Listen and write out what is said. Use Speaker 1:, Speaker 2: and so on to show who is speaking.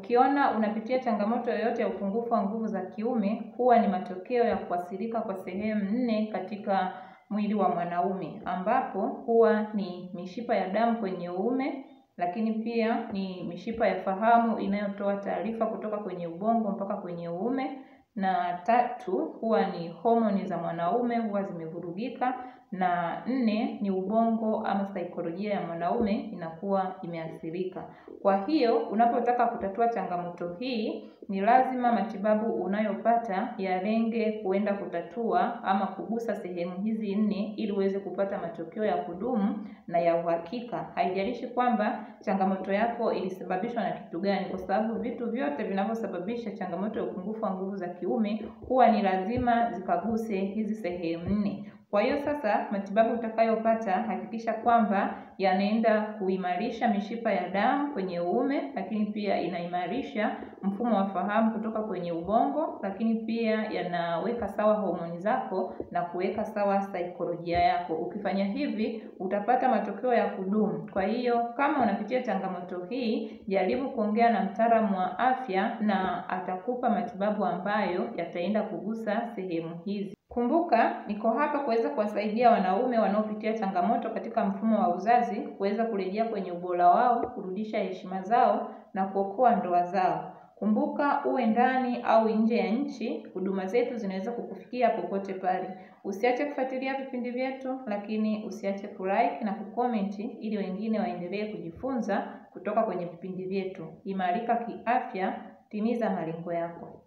Speaker 1: Ukiona unapitia changamoto yoyote ya upungufu wa nguvu za kiume, huwa ni matokeo ya kuathirika kwa sehemu 4 katika mwili wa mwanaume, ambapo huwa ni mishipa ya damu kwenye uume, lakini pia ni mishipa ya fahamu inayotoa taarifa kutoka kwenye ubongo mpaka kwenye uume, na 3 huwa ni homoni za mwanaume huwa zimevurugika, na 4 ni ubongo ama saikolojia ya mwanaume inakuwa imeathirika. Kwa hiyo unapotaka kutatua changamoto hii, ni lazima matibabu unayopata yalenge kuenda kutatua ama kugusa sehemu hizi 4 ili uweze kupata matokeo ya kudumu na ya uhakika. Haijalishi kwamba changamoto yako ilisababishwa na kitu gani, kwa sababu vitu vyote vinavyosababisha changamoto ya upungufu wa nguvu za kiume huwa ni lazima zikaguse hizi sehemu 4. Kwa hiyo sasa matibabu utakayopata, hakikisha kwamba yanaenda kuimarisha mishipa ya damu kwenye uume, lakini pia inaimarisha mfumo wa fahamu kutoka kwenye ubongo, lakini pia yanaweka sawa homoni zako na kuweka sawa saikolojia yako. Ukifanya hivi utapata matokeo ya kudumu. Kwa hiyo kama unapitia changamoto hii, jaribu kuongea na mtaalamu wa afya na atakupa matibabu ambayo yataenda kugusa sehemu hizi. Kumbuka, niko hapa kuweza kuwasaidia wanaume wanaopitia changamoto katika mfumo wa uzazi kuweza kurejea kwenye ubora wao, kurudisha heshima zao na kuokoa ndoa zao. Kumbuka, uwe ndani au nje ya nchi, huduma zetu zinaweza kukufikia popote pale. Usiache kufuatilia vipindi vyetu, lakini usiache kulike na kucomment ili wengine waendelee kujifunza kutoka kwenye vipindi vyetu. Imarika kiafya, timiza malengo yako.